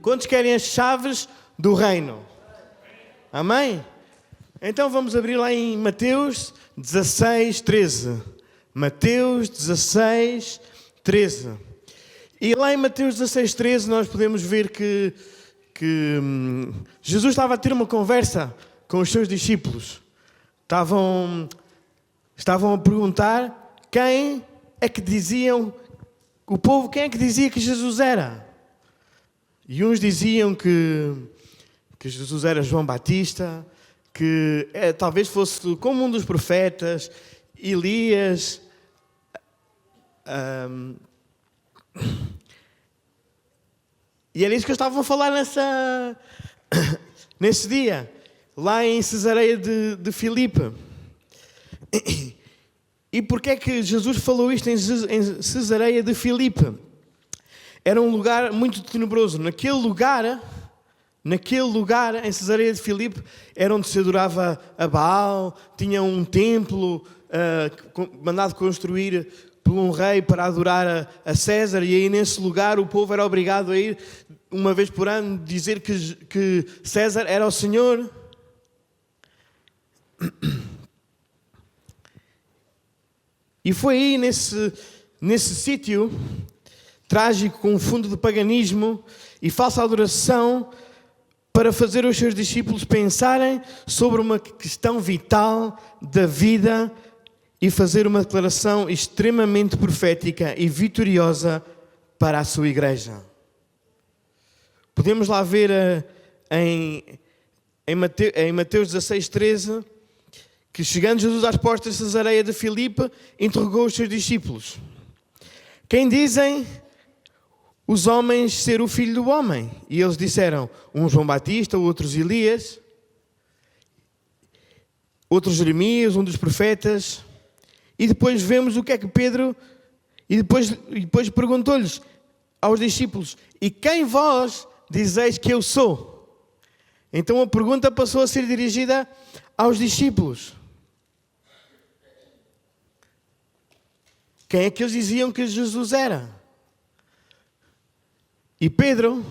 Quantos querem as chaves do reino? Amém? Então vamos abrir lá em Mateus 16, 13. Mateus 16, 13. E lá em Mateus 16, 13 nós podemos ver que Jesus estava a ter uma conversa com os seus discípulos. Estavam a perguntar quem é que diziam, o povo, quem é que dizia que Jesus era? E uns diziam que Jesus era João Batista, que talvez fosse como um dos profetas, Elias. E era isso que eles estavam a falar nesse dia, lá em Cesareia de Filipe. E porquê é que Jesus falou isto em Cesareia de Filipe? Era um lugar muito tenebroso. Naquele lugar, em Cesareia de Filipe, era onde se adorava a Baal, tinha um templo mandado construir por um rei para adorar a César, e aí nesse lugar o povo era obrigado a ir uma vez por ano dizer que César era o Senhor. E foi aí nesse sítio trágico, com um fundo de paganismo e falsa adoração, para fazer os seus discípulos pensarem sobre uma questão vital da vida e fazer uma declaração extremamente profética e vitoriosa para a sua igreja. Podemos lá ver em Mateus 16, 13, que chegando Jesus às portas de Cesareia de Filipe, interrogou os seus discípulos: quem dizem os homens ser o filho do homem? E eles disseram, um João Batista, outros Elias, outros Jeremias, um dos profetas. E depois vemos o que é que Pedro... E depois perguntou-lhes aos discípulos: e quem vós dizeis que eu sou? Então a pergunta passou a ser dirigida aos discípulos. Quem é que eles diziam que Jesus era? E Pedro,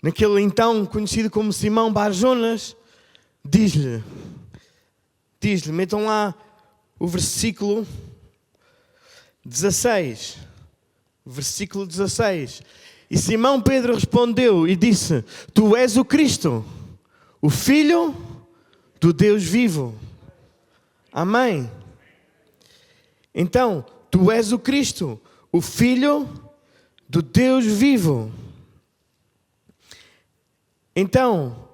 naquele então conhecido como Simão Bar-Jonas, diz-lhe, metam lá o versículo 16. Versículo 16. E Simão Pedro respondeu e disse: tu és o Cristo, o Filho do Deus vivo. Amém. Então, tu és o Cristo, o Filho do Deus vivo. Então,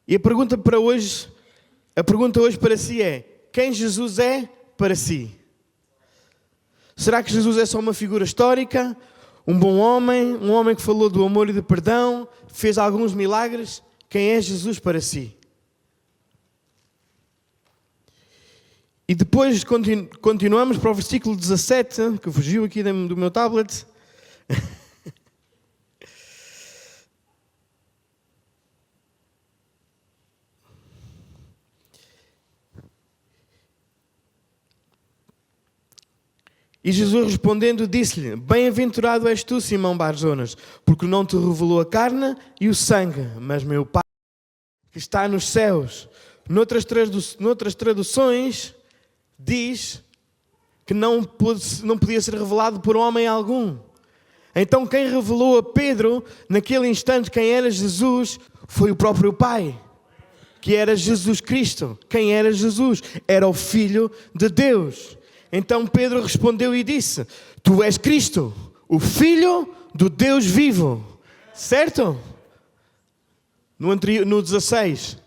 e a pergunta hoje para si é: quem Jesus é para si? Será que Jesus é só uma figura histórica? Um bom homem? Um homem que falou do amor e do perdão? Fez alguns milagres? Quem é Jesus para si? E depois continuamos para o versículo 17, que fugiu aqui do meu tablet. E Jesus respondendo disse-lhe: bem-aventurado és tu, Simão Bar-Jonas, porque não te revelou a carne e o sangue, mas meu Pai que está nos céus. Noutras traduções diz que não podia ser revelado por homem algum. Então quem revelou a Pedro naquele instante quem era Jesus foi o próprio Pai, que era Jesus Cristo. Quem era Jesus? Era o Filho de Deus. Então Pedro respondeu e disse: tu és Cristo, o Filho do Deus vivo. Certo? No 16.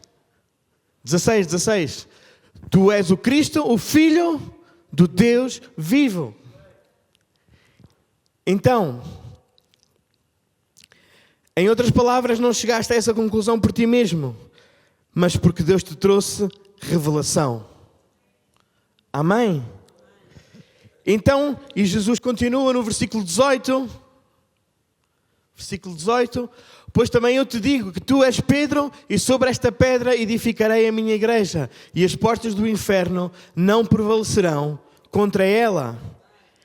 Tu és o Cristo, o Filho do Deus vivo. Então, em outras palavras, não chegaste a essa conclusão por ti mesmo, mas porque Deus te trouxe revelação. Amém? Então, e Jesus continua no versículo 18. Versículo 18. Pois também eu te digo que tu és Pedro, e sobre esta pedra edificarei a minha igreja, e as portas do inferno não prevalecerão contra ela.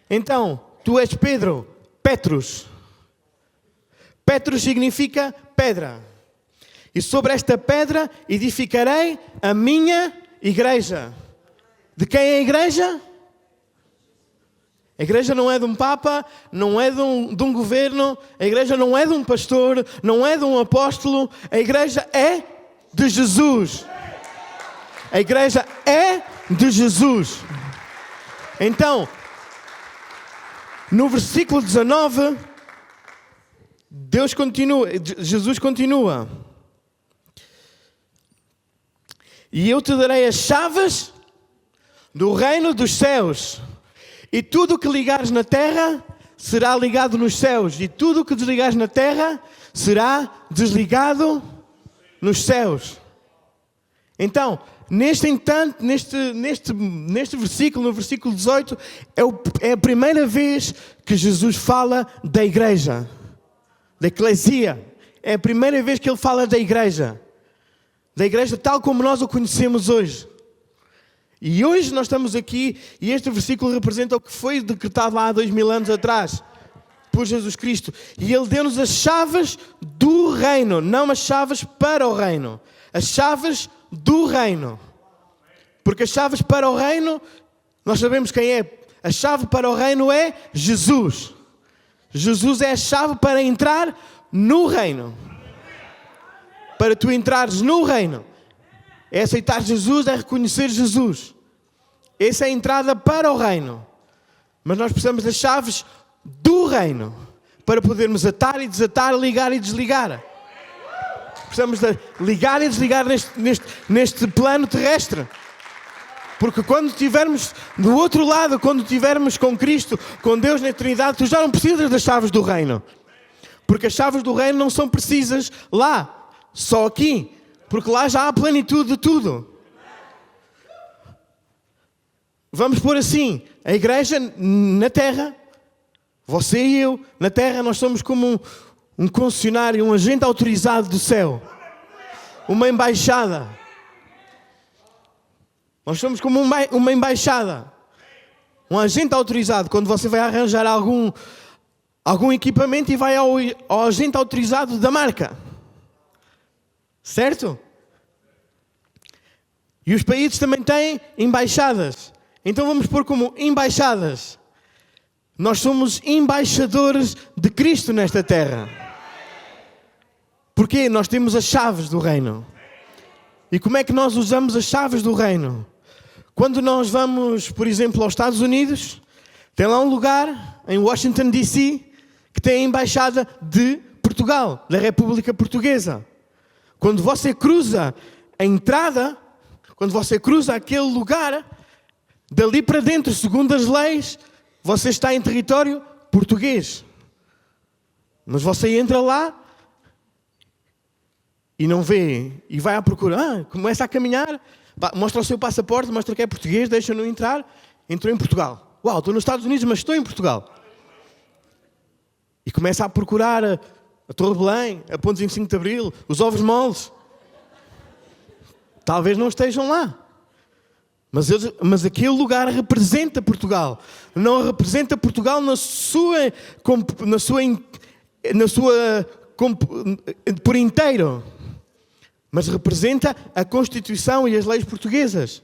Então, tu és Pedro, Petrus. Petros significa pedra. E sobre esta pedra edificarei a minha igreja. De quem é a igreja? A igreja não é de um papa, não é de um governo, a igreja não é de um pastor, não é de um apóstolo, a igreja é de Jesus. A igreja é de Jesus. Então, no versículo 19, Jesus continua. E eu te darei as chaves do reino dos céus. E tudo o que ligares na terra será ligado nos céus. E tudo o que desligares na terra será desligado nos céus. Então, neste versículo, no versículo 18, é a primeira vez que Jesus fala da igreja. Da eclesia. É a primeira vez que ele fala da igreja. Da igreja tal como nós o conhecemos hoje. E hoje nós estamos aqui e este versículo representa o que foi decretado lá há 2000 anos atrás por Jesus Cristo. E Ele deu-nos as chaves do reino, não as chaves para o reino. As chaves do reino. Porque as chaves para o reino, nós sabemos quem é. A chave para o reino é Jesus. Jesus é a chave para entrar no reino. Para tu entrares no reino. É aceitar Jesus, é reconhecer Jesus. Essa é a entrada para o reino. Mas nós precisamos das chaves do reino. Para podermos atar e desatar, ligar e desligar. Precisamos de ligar e desligar neste plano terrestre. Porque quando estivermos do outro lado, quando estivermos com Cristo, com Deus na eternidade, tu já não precisas das chaves do reino. Porque as chaves do reino não são precisas lá, só aqui. Porque lá já há plenitude de tudo. Vamos pôr assim, a igreja na terra, você e eu, na terra nós somos como um concessionário, um agente autorizado do céu. Uma embaixada. Nós somos como uma embaixada. Um agente autorizado. Quando você vai arranjar algum equipamento e vai ao agente autorizado da marca. Certo? E os países também têm embaixadas. Então vamos pôr como embaixadas. Nós somos embaixadores de Cristo nesta terra. Porquê? Nós temos as chaves do reino. E como é que nós usamos as chaves do reino? Quando nós vamos, por exemplo, aos Estados Unidos, tem lá um lugar, em Washington, D.C., que tem a embaixada de Portugal, da República Portuguesa. Quando você cruza a entrada, quando você cruza aquele lugar, dali para dentro, segundo as leis, você está em território português. Mas você entra lá e não vê, e vai à procura, começa a caminhar, mostra o seu passaporte, mostra que é português, deixa-no entrar, entrou em Portugal. Uau, estou nos Estados Unidos, mas estou em Portugal. E começa a procurar a Torre de Belém, a Ponte 25 de Abril, os ovos moles. Talvez não estejam lá. Mas aquele lugar representa Portugal. Não representa Portugal por inteiro. Mas representa a Constituição e as leis portuguesas.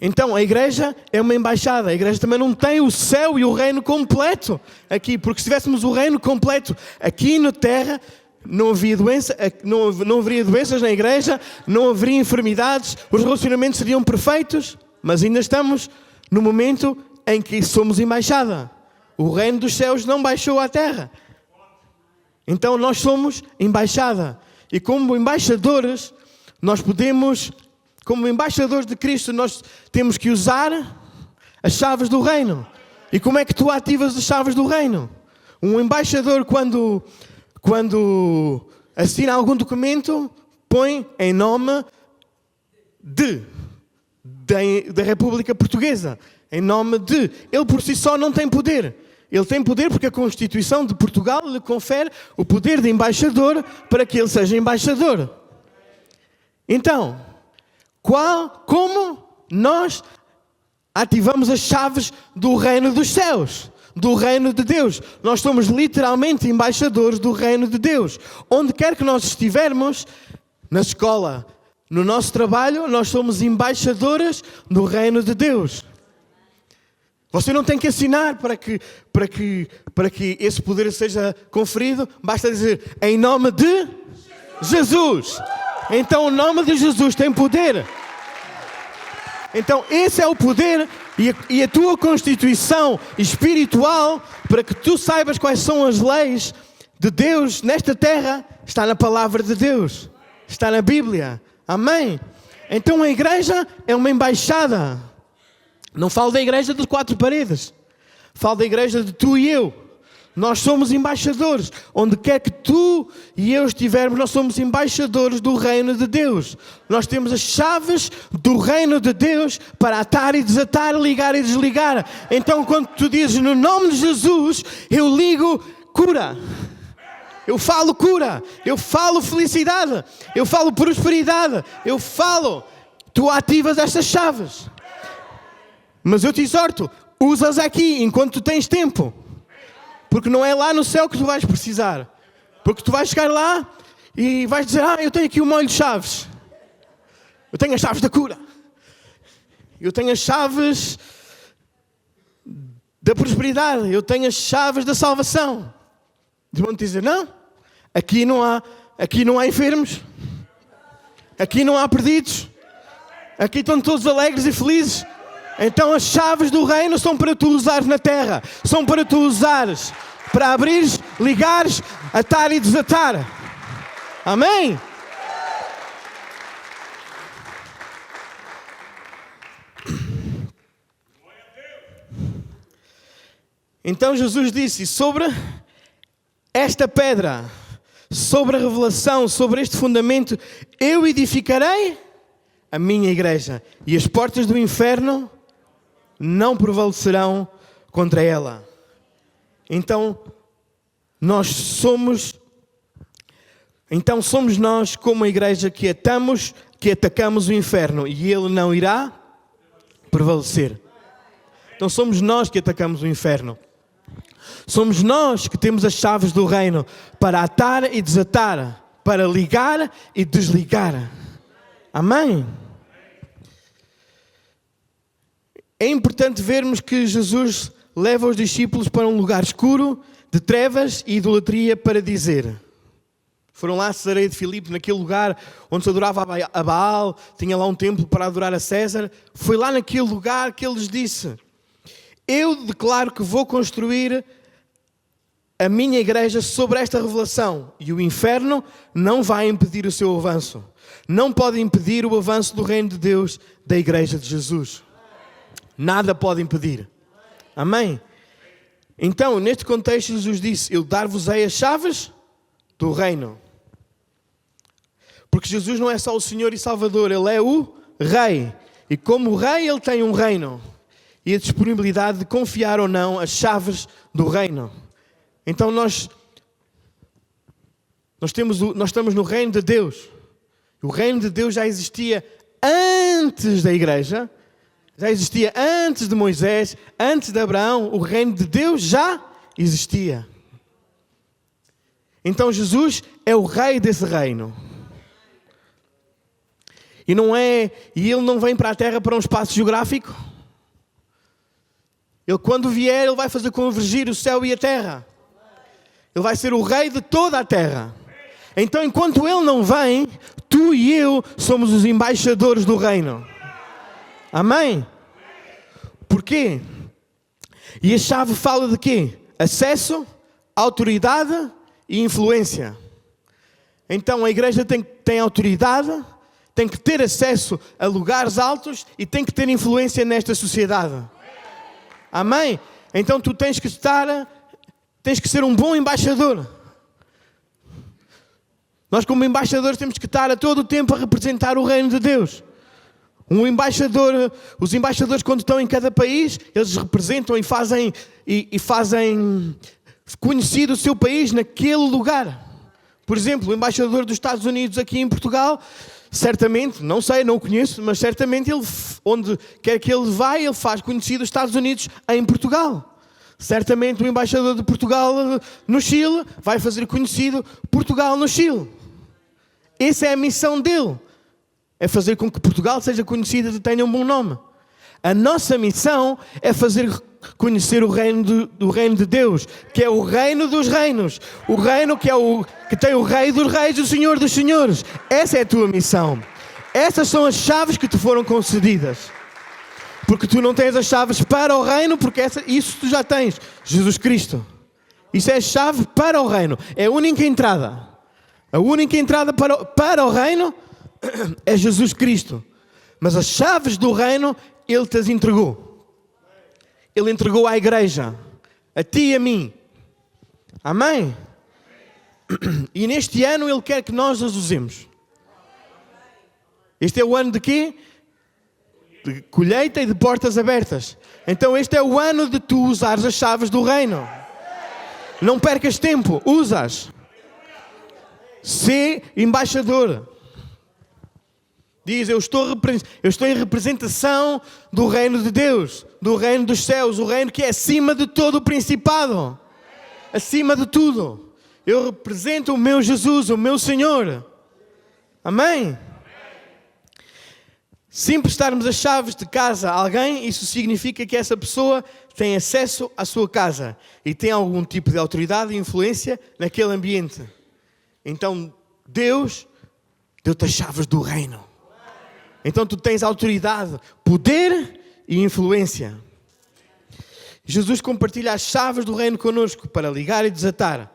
Então a igreja é uma embaixada. A igreja também não tem o céu e o reino completo aqui. Porque se tivéssemos o reino completo aqui na terra, não haveria doenças na igreja, não haveria enfermidades, os relacionamentos seriam perfeitos. Mas ainda estamos no momento em que somos embaixada. O reino dos céus não baixou à terra. Então nós somos embaixada. E como embaixadores, nós podemos, como embaixadores de Cristo, nós temos que usar as chaves do reino. E como é que tu ativas as chaves do reino? Um embaixador, quando assina algum documento, põe em nome da República Portuguesa. Em nome de. Ele por si só não tem poder. Ele tem poder porque a Constituição de Portugal lhe confere o poder de embaixador para que ele seja embaixador. Então, como nós ativamos as chaves do reino dos céus? do reino de Deus. Nós somos literalmente embaixadores do reino de Deus. Onde quer que nós estivermos, na escola, no nosso trabalho, nós somos embaixadores do reino de Deus. Você não tem que assinar para que esse poder seja conferido. Basta dizer, em nome de Jesus. Então o nome de Jesus tem poder. Então esse é o poder e a tua constituição espiritual para que tu saibas quais são as leis de Deus nesta terra, está na palavra de Deus. Está na Bíblia. Amém? Então a igreja é uma embaixada. Não falo da igreja de 4 paredes. Falo da igreja de tu e eu. Nós somos embaixadores. Onde quer que tu e eu estivermos, nós somos embaixadores do reino de Deus. Nós temos as chaves do reino de Deus para atar e desatar, ligar e desligar. Então quando tu dizes no nome de Jesus, eu ligo cura. Eu falo cura. Eu falo felicidade. Eu falo prosperidade. Eu falo. Tu ativas estas chaves. Mas eu te exorto, usa-as aqui enquanto tu tens tempo. Porque não é lá no céu que tu vais precisar. Porque tu vais chegar lá e vais dizer, eu tenho aqui um molho de chaves. Eu tenho as chaves da cura. Eu tenho as chaves da prosperidade. Eu tenho as chaves da salvação. Eles vão te dizer, não, aqui não há enfermos. Aqui não há perdidos. Aqui estão todos alegres e felizes. Então as chaves do reino são para tu usares na terra. São para tu usares. Para abrires, ligares, atar e desatar. Amém? Então Jesus disse, sobre esta pedra, sobre a revelação, sobre este fundamento, eu edificarei a minha igreja. E as portas do inferno não prevalecerão contra ela. Então somos nós como a igreja que atacamos o inferno e ele não irá prevalecer. Então somos nós que atacamos o inferno. Somos nós que temos as chaves do reino para atar e desatar, para ligar e desligar. Amém? É importante vermos que Jesus leva os discípulos para um lugar escuro, de trevas e idolatria para dizer. Foram lá a Cesareia de Filipe, naquele lugar onde se adorava a Baal, tinha lá um templo para adorar a César. Foi lá naquele lugar que ele lhes disse, eu declaro que vou construir a minha igreja sobre esta revelação e o inferno não vai impedir o seu avanço. Não pode impedir o avanço do reino de Deus da igreja de Jesus. Nada pode impedir. Amém? Então, neste contexto, Jesus disse, eu dar-vos-ei as chaves do reino. Porque Jesus não é só o Senhor e Salvador, Ele é o Rei. E como Rei, Ele tem um reino. E a disponibilidade de confiar ou não as chaves do reino. Então nós estamos no reino de Deus. O reino de Deus já existia antes da igreja. Já existia antes de Moisés, antes de Abraão, o reino de Deus já existia. Então Jesus é o rei desse reino. E ele não vem para a terra para um espaço geográfico. Ele quando vier, ele vai fazer convergir o céu e a terra. Ele vai ser o rei de toda a terra. Então enquanto ele não vem, tu e eu somos os embaixadores do reino. Amém? Porquê? E a chave fala de quê? Acesso, autoridade e influência. Então a igreja tem autoridade, tem que ter acesso a lugares altos e tem que ter influência nesta sociedade. Amém? Então tu tens que ser um bom embaixador. Nós como embaixadores temos que estar a todo o tempo a representar o reino de Deus. Os embaixadores quando estão em cada país, eles representam e fazem conhecido o seu país naquele lugar. Por exemplo, o embaixador dos Estados Unidos aqui em Portugal, certamente, não sei, não o conheço, mas certamente onde quer que ele vá, ele faz conhecido os Estados Unidos em Portugal. Certamente o embaixador de Portugal no Chile vai fazer conhecido Portugal no Chile. Essa é a missão dele. É fazer com que Portugal seja conhecida e tenha um bom nome. A nossa missão é fazer conhecer o reino do reino de Deus, que é o reino dos reinos. O reino que tem o rei dos reis e o senhor dos senhores. Essa é a tua missão. Essas são as chaves que te foram concedidas. Porque tu não tens as chaves para o reino, porque isso tu já tens. Jesus Cristo. Isso é a chave para o reino. É a única entrada. A única entrada para o reino é Jesus Cristo. Mas as chaves do reino, Ele te as entregou. Ele entregou à igreja. A ti e a mim. Amém? E neste ano Ele quer que nós as usemos. Este é o ano de quê? De colheita e de portas abertas. Então este é o ano de tu usares as chaves do reino. Não percas tempo, usas. Sê embaixador. Diz, eu estou em representação do reino de Deus, do reino dos céus, o reino que é acima de todo o principado. Acima de tudo. Eu represento o meu Jesus, o meu Senhor. Amém? Se emprestarmos as chaves de casa a alguém, isso significa que essa pessoa tem acesso à sua casa e tem algum tipo de autoridade e influência naquele ambiente. Então, Deus deu-te as chaves do reino. Então, tu tens autoridade, poder e influência. Jesus compartilha as chaves do reino connosco para ligar e desatar.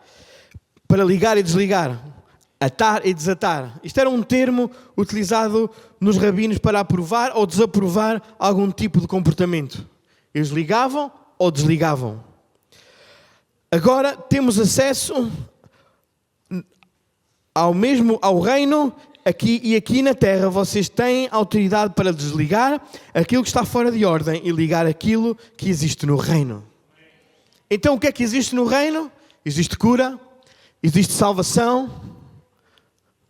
Para ligar e desligar. Atar e desatar. Isto era um termo utilizado nos rabinos para aprovar ou desaprovar algum tipo de comportamento. Eles ligavam ou desligavam. Agora temos acesso ao reino aqui na terra. Vocês têm autoridade para desligar aquilo que está fora de ordem e ligar aquilo que existe no reino. Então o que é que existe no reino? Existe cura, existe salvação.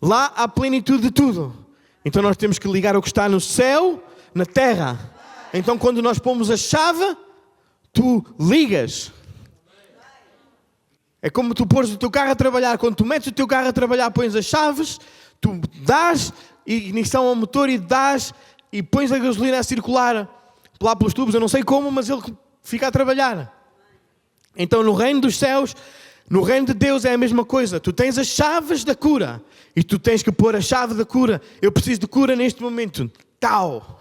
Lá há plenitude de tudo. Então nós temos que ligar o que está no céu, na terra. Então quando nós pomos a chave, tu ligas. É como tu pôres o teu carro a trabalhar. Quando tu metes o teu carro a trabalhar, pões as chaves, tu dás ignição ao motor e pões a gasolina a circular lá pelos tubos. Eu não sei como, mas ele fica a trabalhar. Então no reino dos céus, no reino de Deus é a mesma coisa. Tu tens as chaves da cura. E tu tens que pôr a chave da cura. Eu preciso de cura neste momento. Tal.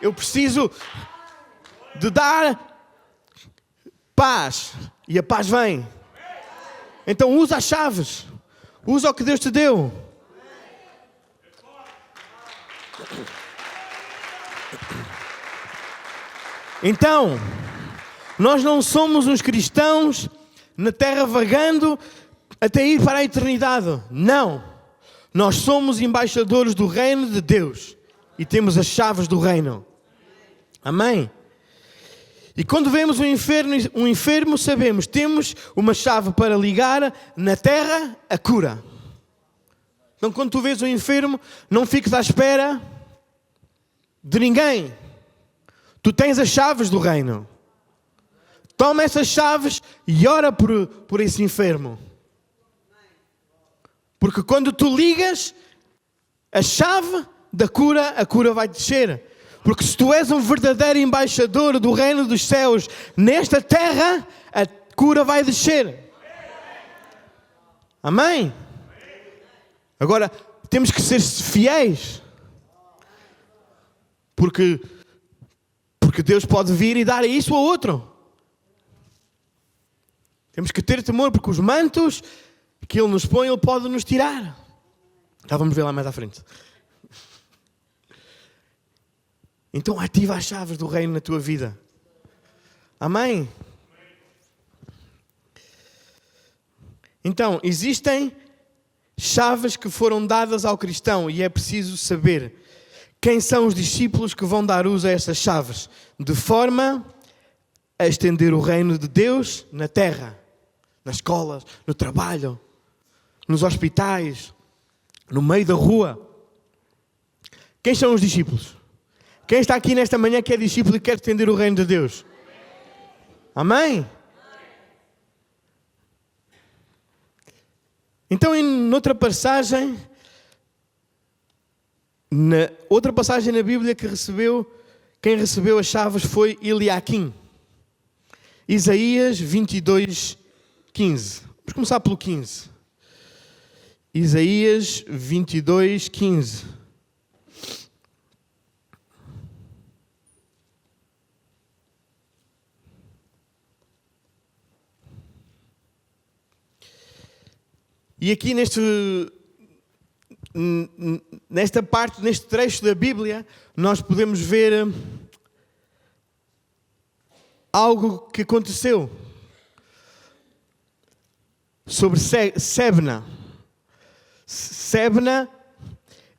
Eu preciso de dar paz. E a paz vem. Então usa as chaves. Usa o que Deus te deu. Então, nós não somos uns cristãos na terra vagando até ir para a eternidade. Não. Nós somos embaixadores do reino de Deus. E temos as chaves do reino. Amém? E quando vemos um enfermo, sabemos, temos uma chave para ligar na terra a cura. Então quando tu vês um enfermo, não fiques à espera de ninguém. Tu tens as chaves do reino. Toma essas chaves e ora por esse enfermo. Porque quando tu ligas a chave da cura, a cura vai descer. Porque se tu és um verdadeiro embaixador do reino dos céus nesta terra, a cura vai descer. Amém? Agora, temos que ser fiéis. Porque Deus pode vir e dar isso a outro. Temos que ter temor, porque os mantos que Ele nos põe, Ele pode nos tirar. Já vamos ver lá mais à frente. Então ativa as chaves do reino na tua vida. Amém? Então, existem chaves que foram dadas ao cristão e é preciso saber quem são os discípulos que vão dar uso a essas chaves, de forma a estender o reino de Deus na terra, nas escolas, no trabalho, nos hospitais, no meio da rua. Quem são os discípulos? Quem está aqui nesta manhã que é discípulo e quer estender o reino de Deus? Amém? Então, outra passagem na Bíblia quem recebeu as chaves foi Eliaquim. Isaías 22, 15. Vamos começar pelo 15. Isaías 22, 15. E aqui nesta parte, neste trecho da Bíblia, nós podemos ver algo que aconteceu sobre Sebna. Sebna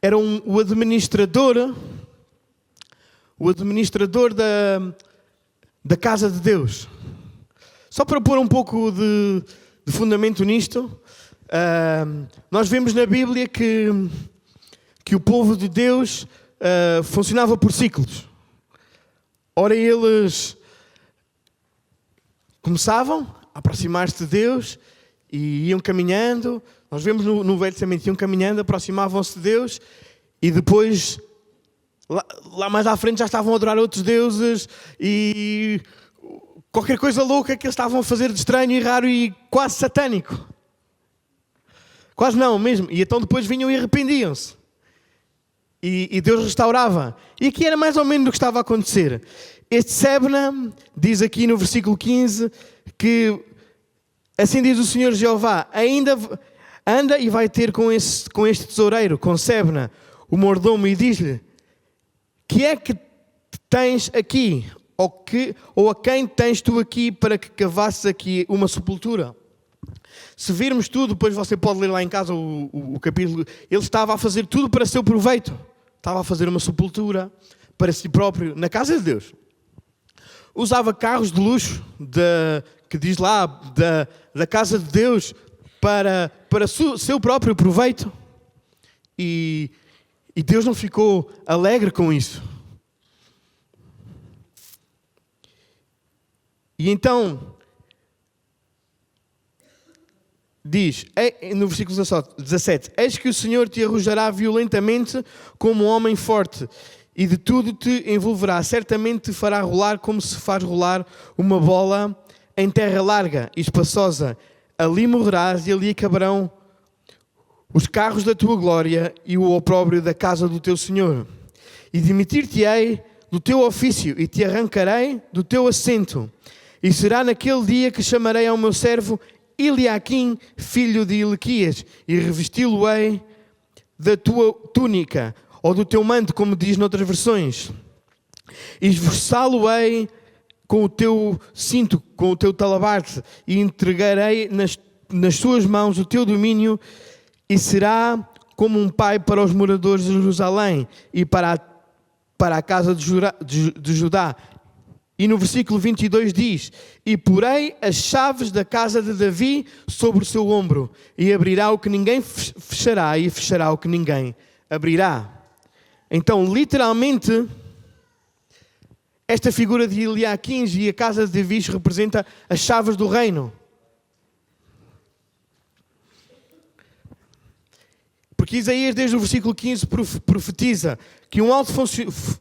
era o administrador da casa de Deus. Só para pôr um pouco de fundamento nisto, nós vemos na Bíblia que o povo de Deus funcionava por ciclos. Ora, eles começavam a aproximar-se de Deus e iam caminhando. Nós vemos no Velho Testamento, iam caminhando, aproximavam-se de Deus e depois, lá mais à frente, já estavam a adorar outros deuses e qualquer coisa louca que eles estavam a fazer de estranho e raro e quase satânico. Quase não, mesmo. E então depois vinham e arrependiam-se. E Deus restaurava. E aqui era mais ou menos o que estava a acontecer. Este Sebna diz aqui no versículo 15 que assim diz o Senhor Jeová, ainda anda e vai ter com este tesoureiro, com Sebna, o mordomo, e diz-lhe, que é que tens aqui? Ou a quem tens tu aqui para que cavasses aqui uma sepultura? Se virmos tudo, depois você pode ler lá em casa o capítulo, ele estava a fazer tudo para seu proveito. Estava a fazer uma sepultura para si próprio, na casa de Deus. Usava carros de luxo, que diz lá, da casa de Deus, para seu próprio proveito. E Deus não ficou alegre com isso. E então, diz, no versículo 17, eis que o Senhor te arrojará violentamente como um homem forte, e de tudo te envolverá, certamente te fará rolar como se faz rolar uma bola em terra larga e espaçosa. Ali morrerás e ali acabarão os carros da tua glória e o opróbrio da casa do teu Senhor. E demitir-te-ei do teu ofício e te arrancarei do teu assento. E será naquele dia que chamarei ao meu servo Eliaquim, filho de Hilquias, e revesti-lo-ei da tua túnica, ou do teu manto, como diz noutras versões. E esforçá-lo-ei com o teu cinto, com o teu talabarte, e entregarei nas suas mãos o teu domínio, e será como um pai para os moradores de Jerusalém e para a casa de Judá. E no versículo 22 diz, e porei as chaves da casa de Davi sobre o seu ombro, e abrirá o que ninguém fechará, e fechará o que ninguém abrirá. Então, literalmente, esta figura de Eliaquim e a casa de Davi representa as chaves do reino. Porque Isaías, desde o versículo 15, profetiza que um alto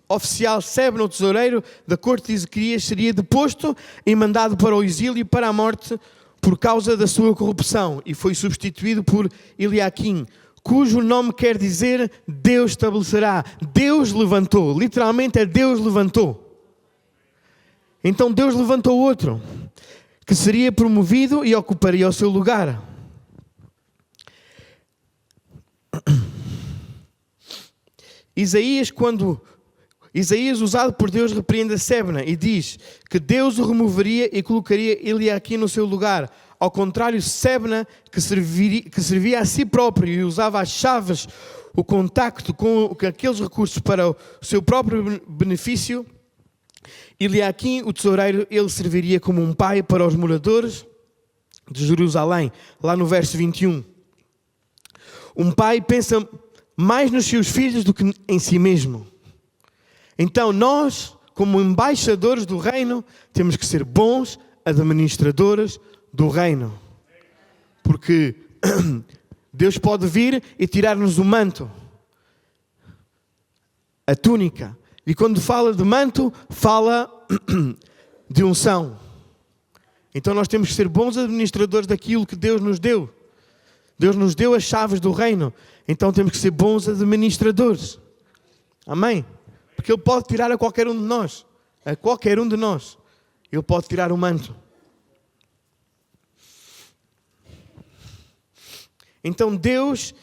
oficial, Sebna, o tesoureiro da corte de Ezequias, seria deposto e mandado para o exílio e para a morte por causa da sua corrupção, e foi substituído por Eliaquim, cujo nome quer dizer Deus estabelecerá. Deus levantou. Literalmente é Deus levantou. Então Deus levantou outro, que seria promovido e ocuparia o seu lugar. Isaías, usado por Deus, repreende a Sebna e diz que Deus o removeria e colocaria Eliaquim no seu lugar. Ao contrário, Sebna, que servia a si próprio e usava as chaves, o contacto com aqueles recursos para o seu próprio benefício, Eliaquim, o tesoureiro, ele serviria como um pai para os moradores de Jerusalém, lá no verso 21. Um pai pensa mais nos seus filhos do que em si mesmo. Então nós, como embaixadores do reino, temos que ser bons, administradores do reino. Porque Deus pode vir e tirar-nos o manto, a túnica. E quando fala de manto, fala de unção. Então nós temos que ser bons administradores daquilo que Deus nos deu. Deus nos deu as chaves do reino. Então temos que ser bons administradores. Amém? Porque Ele pode tirar a qualquer um de nós. A qualquer um de nós. Ele pode tirar o manto. Então Deus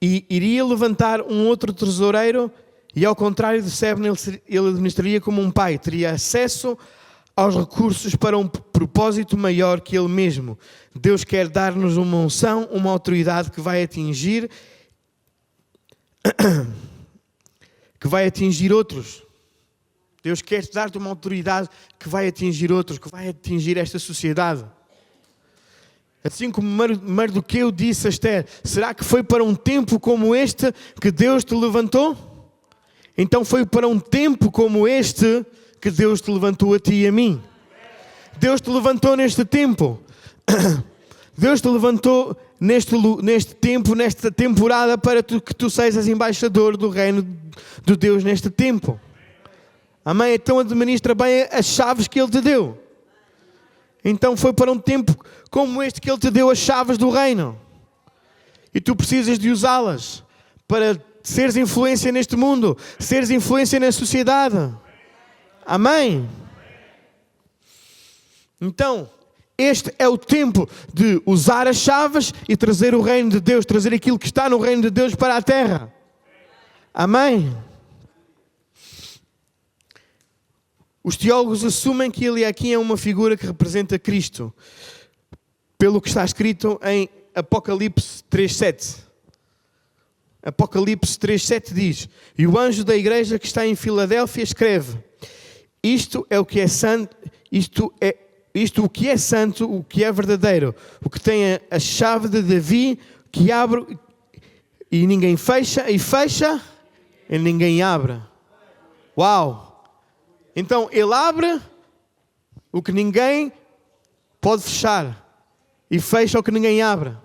iria levantar um outro tesoureiro e, ao contrário de Sebna, ele administraria como um pai. Teria acesso aos recursos para um propósito maior que Ele mesmo. Deus quer dar-nos uma unção, uma autoridade que vai atingir outros. Deus quer dar-te uma autoridade que vai atingir outros, que vai atingir esta sociedade. Assim como Mardoqueu disse a Esther, será que foi para um tempo como este que Deus te levantou? Então foi para um tempo como este que Deus te levantou a ti e a mim. Deus te levantou neste tempo. Deus te levantou neste tempo, nesta temporada, para que tu sejas embaixador do reino de Deus neste tempo. Amém? Então administra bem as chaves que Ele te deu. Então foi para um tempo como este que Ele te deu as chaves do reino. E tu precisas de usá-las para seres influência neste mundo, seres influência na sociedade. Amém? Então, este é o tempo de usar as chaves e trazer o reino de Deus, trazer aquilo que está no reino de Deus para a terra. Amém? Os teólogos assumem que Eliaquim é uma figura que representa Cristo, pelo que está escrito em Apocalipse 3:7. Apocalipse 3:7 diz: e o anjo da igreja que está em Filadélfia escreve: isto é o que é santo, isto o que é santo, o que é verdadeiro, o que tem a chave de Davi, que abre e ninguém fecha, e fecha e ninguém abre. Uau! Então Ele abre o que ninguém pode fechar e fecha o que ninguém abre.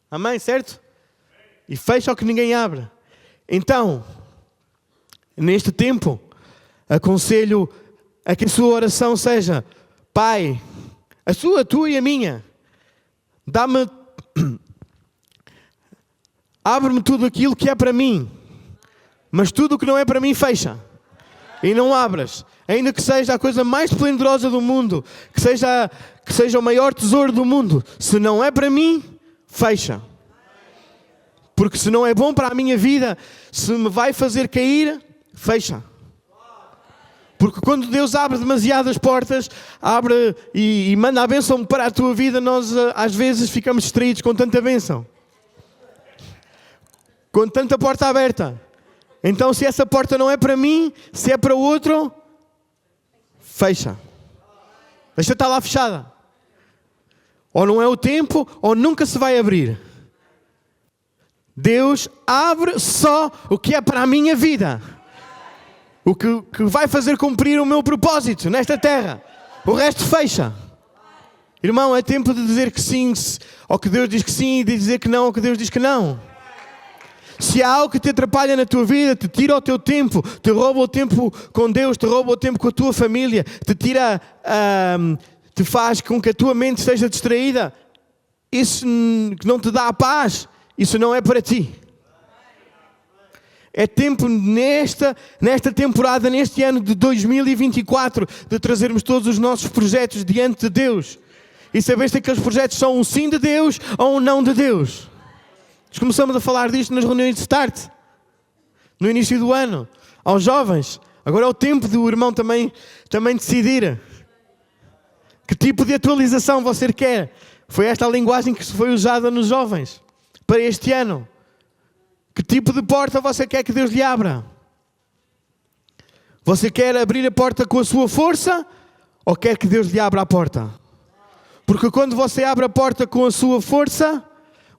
Amém? Certo? E fecha o que ninguém abre. Então, neste tempo, aconselho a que a sua oração seja: Pai, a tua e a minha, abre-me tudo aquilo que é para mim, mas tudo o que não é para mim fecha. E não abras, ainda que seja a coisa mais esplendorosa do mundo, que seja o maior tesouro do mundo, se não é para mim, fecha. Porque se não é bom para a minha vida, se me vai fazer cair, fecha. Porque quando Deus abre demasiadas portas, abre e manda a bênção para a tua vida, nós às vezes ficamos distraídos com tanta bênção. Com tanta porta aberta. Então, se essa porta não é para mim, se é para o outro, fecha. Deixa estar lá fechada. Ou não é o tempo, ou nunca se vai abrir. Deus abre só o que é para a minha vida. O que vai fazer cumprir o meu propósito nesta terra. O resto fecha. Irmão, é tempo de dizer que sim ao que Deus diz que sim e de dizer que não ao que Deus diz que não. Se há algo que te atrapalha na tua vida, te tira o teu tempo, te rouba o tempo com Deus, te rouba o tempo com a tua família, te faz com que a tua mente esteja distraída, isso que não te dá a paz, isso não é para ti. É tempo nesta temporada, neste ano de 2024, de trazermos todos os nossos projetos diante de Deus e saber se aqueles projetos são um sim de Deus ou um não de Deus. Nós começamos a falar disto nas reuniões de start, no início do ano, aos jovens. Agora é o tempo do irmão também decidir que tipo de atualização você quer. Foi esta a linguagem que foi usada nos jovens para este ano. Que tipo de porta você quer que Deus lhe abra? Você quer abrir a porta com a sua força ou quer que Deus lhe abra a porta? Porque quando você abre a porta com a sua força,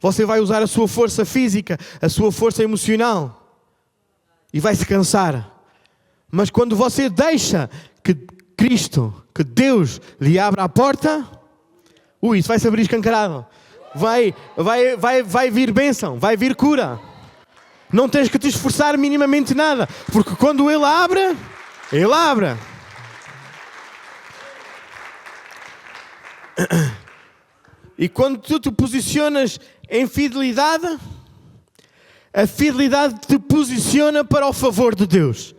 você vai usar a sua força física, a sua força emocional e vai se cansar. Mas quando você deixa que Cristo, que Deus lhe abra a porta, isso vai se abrir escancarado. Vai vir bênção, vai vir cura. Não tens que te esforçar minimamente nada, porque quando Ele abre, Ele abre. E quando tu te posicionas em fidelidade, a fidelidade te posiciona para o favor de Deus.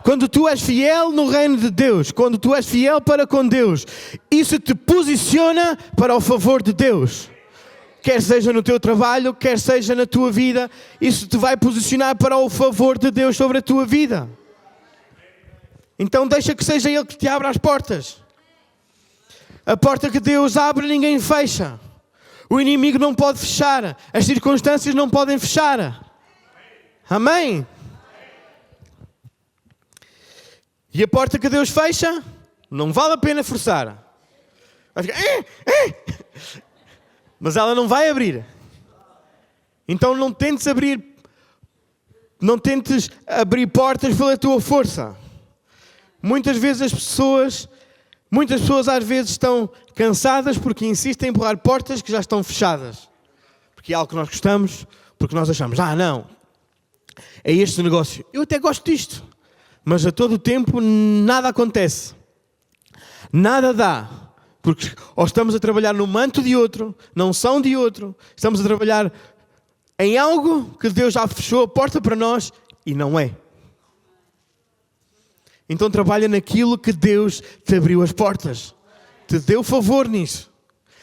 Quando tu és fiel no reino de Deus, quando tu és fiel para com Deus, isso te posiciona para o favor de Deus. Quer seja no teu trabalho, quer seja na tua vida, isso te vai posicionar para o favor de Deus sobre a tua vida. Então deixa que seja Ele que te abra as portas. A porta que Deus abre, ninguém fecha. O inimigo não pode fechar. As circunstâncias não podem fechar. Amém? E a porta que Deus fecha, não vale a pena forçar. Vai ficar... Mas ela não vai abrir. Então não tentes abrir portas pela tua força. Muitas pessoas às vezes estão cansadas porque insistem em empurrar portas que já estão fechadas. Porque é algo que nós gostamos, porque nós achamos, não, é este o negócio. Eu até gosto disto, mas a todo o tempo nada acontece. Nada dá. Porque ou estamos a trabalhar no manto de outro, não são de outro, estamos a trabalhar em algo que Deus já fechou a porta para nós e não é. Então trabalha naquilo que Deus te abriu as portas. Te deu favor nisso.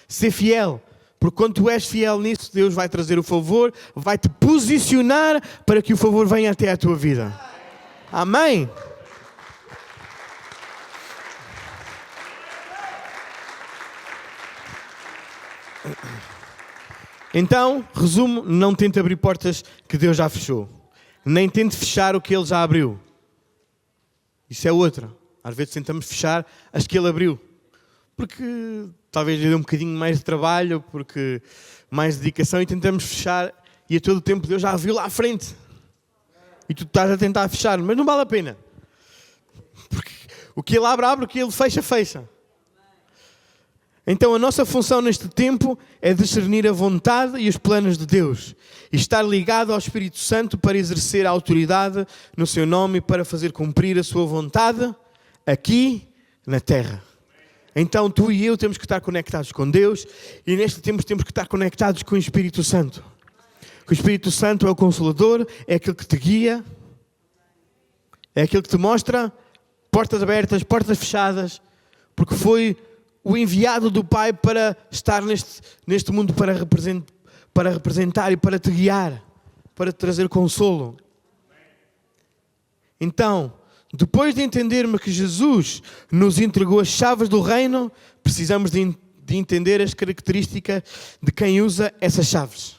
Ser fiel. Porque quando tu és fiel nisso, Deus vai trazer o favor, vai te posicionar para que o favor venha até à tua vida. Amém? Então, resumo, não tente abrir portas que Deus já fechou. Nem tente fechar o que Ele já abriu. Isso é outra. Às vezes tentamos fechar as que Ele abriu. Porque talvez lhe dê um bocadinho mais de trabalho, porque mais dedicação, e tentamos fechar, e a todo o tempo Deus já viu lá à frente. E tu estás a tentar fechar, mas não vale a pena. Porque o que Ele abre, abre, o que Ele fecha, fecha. Então a nossa função neste tempo é discernir a vontade e os planos de Deus e estar ligado ao Espírito Santo para exercer a autoridade no seu nome e para fazer cumprir a sua vontade aqui na terra. Então tu e eu temos que estar conectados com Deus e neste tempo temos que estar conectados com o Espírito Santo. O Espírito Santo é o Consolador, é aquele que te guia, é aquele que te mostra portas abertas, portas fechadas, porque foi o enviado do Pai para estar neste mundo para representar e para te guiar, para te trazer consolo. Então, depois de entendermos que Jesus nos entregou as chaves do reino, precisamos de entender as características de quem usa essas chaves.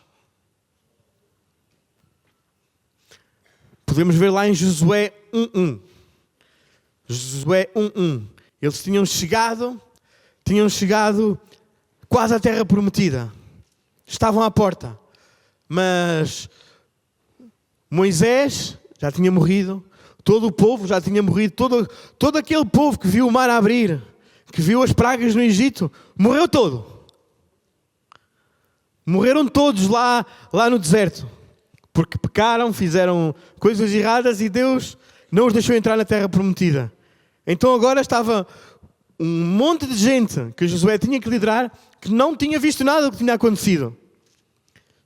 Podemos ver lá em Josué 1:1. Josué 1:1. Eles tinham chegado quase à terra prometida. Estavam à porta. Mas Moisés já tinha morrido. Todo o povo já tinha morrido. Todo aquele povo que viu o mar abrir, que viu as pragas no Egito, morreu todo. Morreram todos lá no deserto. Porque pecaram, fizeram coisas erradas e Deus não os deixou entrar na terra prometida. Então agora estava um monte de gente que Josué tinha que liderar que não tinha visto nada do que tinha acontecido.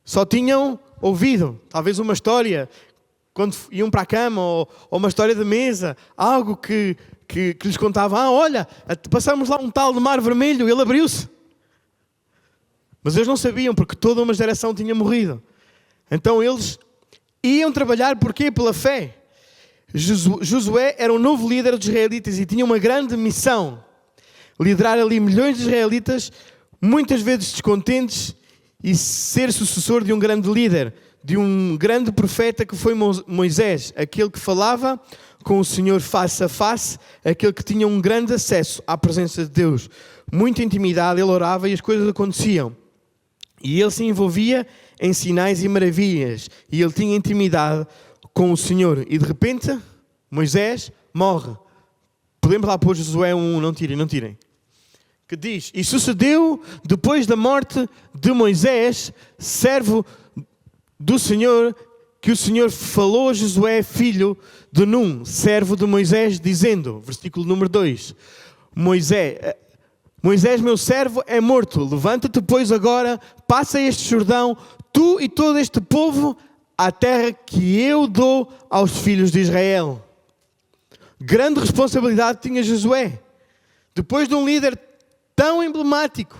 Só tinham ouvido, talvez uma história, quando iam para a cama, ou uma história de mesa, algo que lhes contava, olha, passamos lá um tal de Mar Vermelho, ele abriu-se. Mas eles não sabiam, porque toda uma geração tinha morrido. Então eles iam trabalhar, porquê? Pela fé. Josué era um novo líder dos israelitas e tinha uma grande missão. Liderar ali milhões de israelitas, muitas vezes descontentes, e ser sucessor de um grande líder, de um grande profeta que foi Moisés, aquele que falava com o Senhor face a face, aquele que tinha um grande acesso à presença de Deus. Muita intimidade, ele orava e as coisas aconteciam. E ele se envolvia em sinais e maravilhas, e ele tinha intimidade com o Senhor. E de repente, Moisés morre. Podemos lá pôr Josué 1, não tirem. Que diz: e sucedeu depois da morte de Moisés, servo do Senhor, que o Senhor falou a Josué, filho de Num, servo de Moisés, dizendo, versículo número 2, Moisés, meu servo, é morto. Levanta-te, pois, agora, passa este Jordão, tu e todo este povo, à terra que eu dou aos filhos de Israel. Grande responsabilidade tinha Josué. Depois de um líder tão emblemático,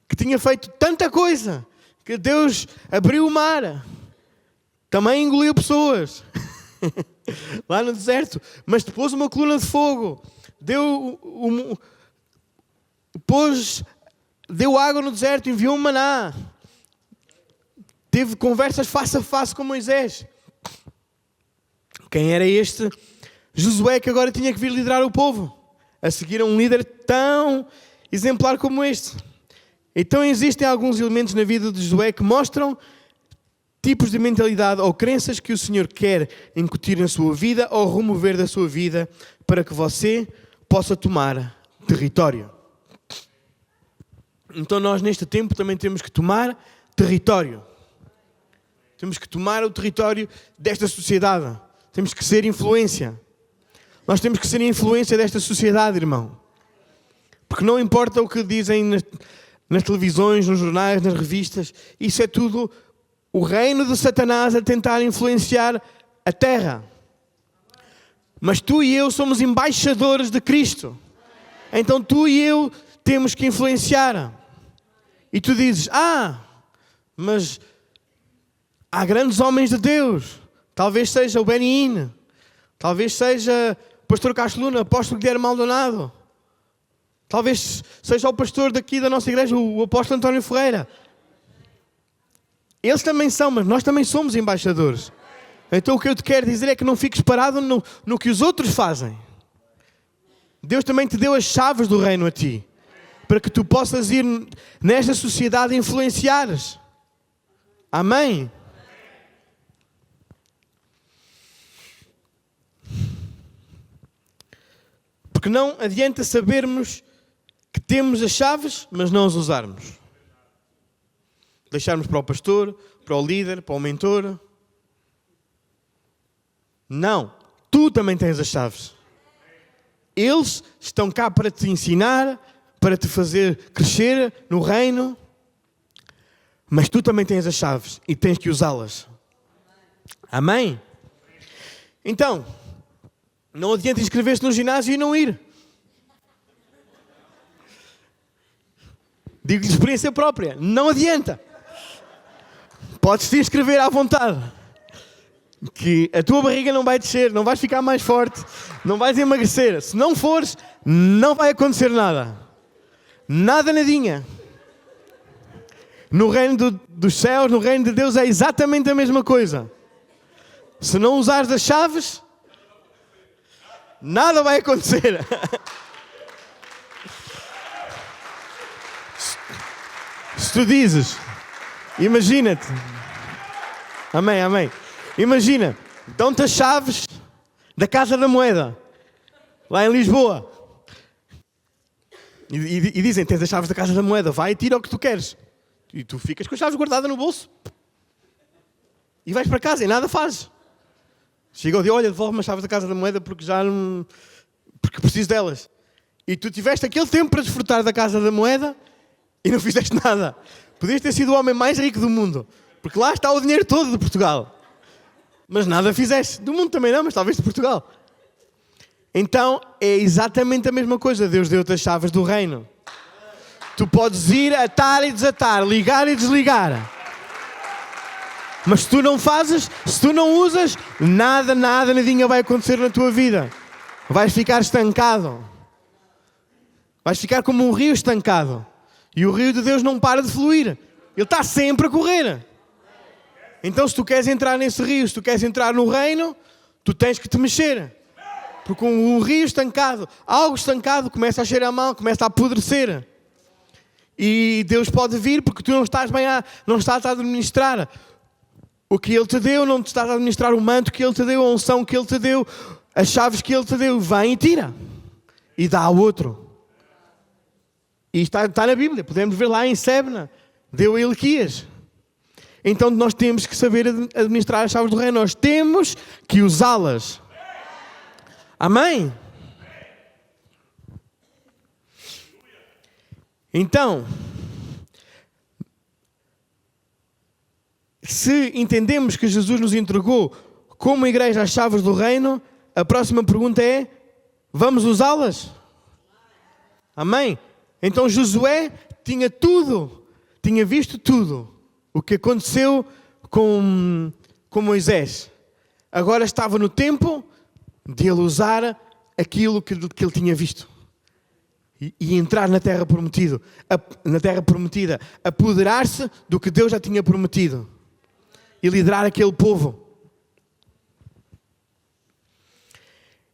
que tinha feito tanta coisa, que Deus abriu o mar, também engoliu pessoas, lá no deserto, mas depois uma coluna de fogo, deu água no deserto, enviou um maná, teve conversas face a face com Moisés. Quem era este Josué que agora tinha que vir liderar o povo, a seguir a um líder tão exemplar como este? Então existem alguns elementos na vida de Josué que mostram tipos de mentalidade ou crenças que o Senhor quer incutir na sua vida ou remover da sua vida para que você possa tomar território. Então nós neste tempo também temos que tomar território. Temos que tomar o território desta sociedade. Temos que ser influência. Nós temos que ser a influência desta sociedade, irmão. Porque não importa o que dizem nas televisões, nos jornais, nas revistas, isso é tudo o reino de Satanás a tentar influenciar a terra. Mas tu e eu somos embaixadores de Cristo. Então tu e eu temos que influenciar. E tu dizes, mas há grandes homens de Deus. Talvez seja o Benny Hinn. Talvez seja o pastor Castro Luna, apóstolo Guilherme Maldonado. Talvez seja o pastor daqui da nossa igreja, o apóstolo António Ferreira. Eles também são, mas nós também somos embaixadores. Então o que eu te quero dizer é que não fiques parado no que os outros fazem. Deus também te deu as chaves do reino a ti, para que tu possas ir nesta sociedade e influenciares. Amém? Porque não adianta sabermos que temos as chaves, mas não as usarmos. Deixarmos para o pastor, para o líder, para o mentor. Não. Tu também tens as chaves. Eles estão cá para te ensinar, para te fazer crescer no reino. Mas tu também tens as chaves e tens que usá-las. Amém? Então, não adianta inscrever-se no ginásio e não ir. Digo de experiência própria, não adianta. Podes te inscrever à vontade, que a tua barriga não vai descer, não vais ficar mais forte, não vais emagrecer. Se não fores, não vai acontecer nada. Nada, nadinha. No reino dos céus, no reino de Deus, é exatamente a mesma coisa. Se não usares as chaves, nada vai acontecer. Se tu dizes, imagina-te, amém, imagina, dão-te as chaves da Casa da Moeda, lá em Lisboa, e dizem, tens as chaves da Casa da Moeda, vai e tira o que tu queres, e tu ficas com as chaves guardadas no bolso, e vais para casa e nada fazes. Chega o dia, olha, devolve-me as chaves da Casa da Moeda porque porque preciso delas. E tu tiveste aquele tempo para desfrutar da Casa da Moeda e não fizeste nada. Podias ter sido o homem mais rico do mundo, porque lá está o dinheiro todo de Portugal. Mas nada fizeste. Do mundo também não, mas talvez de Portugal. Então, é exatamente a mesma coisa. Deus deu-te as chaves do reino. Tu podes ir, atar e desatar, ligar e desligar. Mas se tu não fazes, se tu não usas, nadinha vai acontecer na tua vida. Vais ficar estancado. Vais ficar como um rio estancado. E o rio de Deus não para de fluir. Ele está sempre a correr. Então se tu queres entrar nesse rio, se tu queres entrar no reino, tu tens que te mexer. Porque um rio estancado, algo estancado, começa a cheirar mal, começa a apodrecer. E Deus pode vir porque tu não estás a administrar o que Ele te deu, não te estás a administrar o manto que Ele te deu, a unção que Ele te deu, as chaves que Ele te deu, vem e tira. E dá ao outro. E está na Bíblia, podemos ver lá em Sebna. Deu a Ilquias. Então nós temos que saber administrar as chaves do reino. Nós temos que usá-las. Amém? Então, se entendemos que Jesus nos entregou como igreja as chaves do reino, a próxima pergunta é: vamos usá-las? Amém? Então Josué tinha tudo, tinha visto tudo o que aconteceu com Moisés. Agora estava no tempo de ele usar aquilo que ele tinha visto. E entrar na terra prometida, apoderar-se do que Deus já tinha prometido e liderar aquele povo.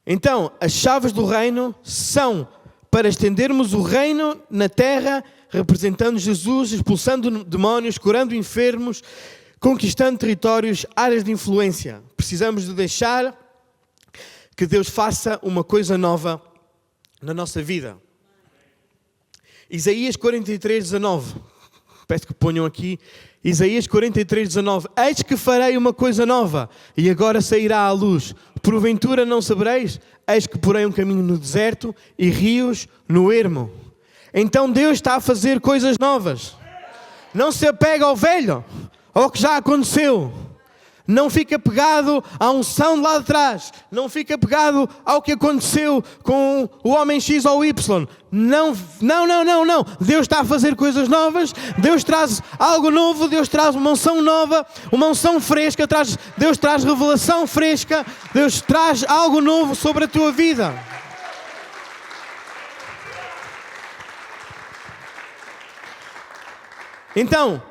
Então, as chaves do reino são para estendermos o reino na terra, representando Jesus, expulsando demónios, curando enfermos, conquistando territórios, áreas de influência. Precisamos de deixar que Deus faça uma coisa nova na nossa vida. Isaías 43:19. Peço que ponham aqui. Isaías 43:19. Eis que farei uma coisa nova, e agora sairá à luz. Porventura não sabereis? Eis que porei um caminho no deserto e rios no ermo. Então Deus está a fazer coisas novas. Não se apega ao velho, ao que já aconteceu. Não fica pegado à unção de lá de trás. Não fica pegado ao que aconteceu com o homem X ou Y. Não. Deus está a fazer coisas novas. Deus traz algo novo. Deus traz uma unção nova, uma unção fresca. Deus traz revelação fresca. Deus traz algo novo sobre a tua vida. Então,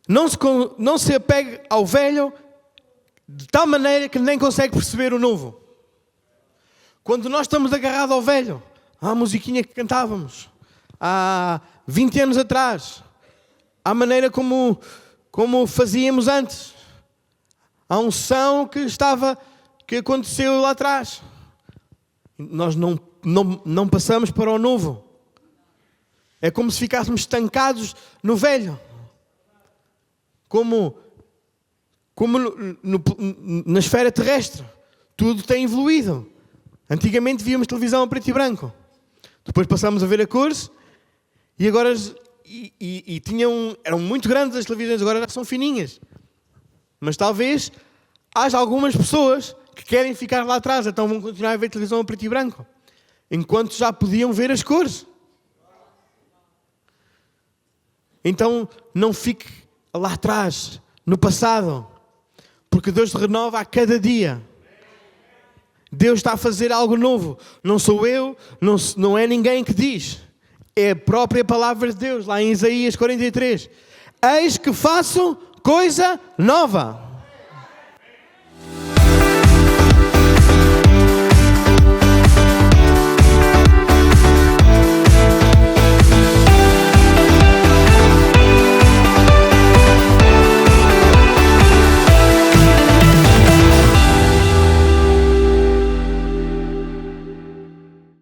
não se apegue ao velho de tal maneira que nem consegue perceber o novo. Quando nós estamos agarrados ao velho, à musiquinha que cantávamos há 20 anos atrás, à maneira como fazíamos antes, à unção que aconteceu lá atrás, nós não passamos para o novo. É como se ficássemos estancados no velho. Como na esfera terrestre, tudo tem evoluído. Antigamente víamos televisão a preto e branco. Depois passámos a ver a cores e agora eram muito grandes as televisões, agora são fininhas. Mas talvez haja algumas pessoas que querem ficar lá atrás, então vão continuar a ver televisão a preto e branco, enquanto já podiam ver as cores. Então não fique lá atrás, no passado, porque Deus te renova a cada dia. Deus está a fazer algo novo. Não sou eu, não é ninguém que diz. É a própria palavra de Deus, lá em Isaías 43. Eis que faço coisa nova.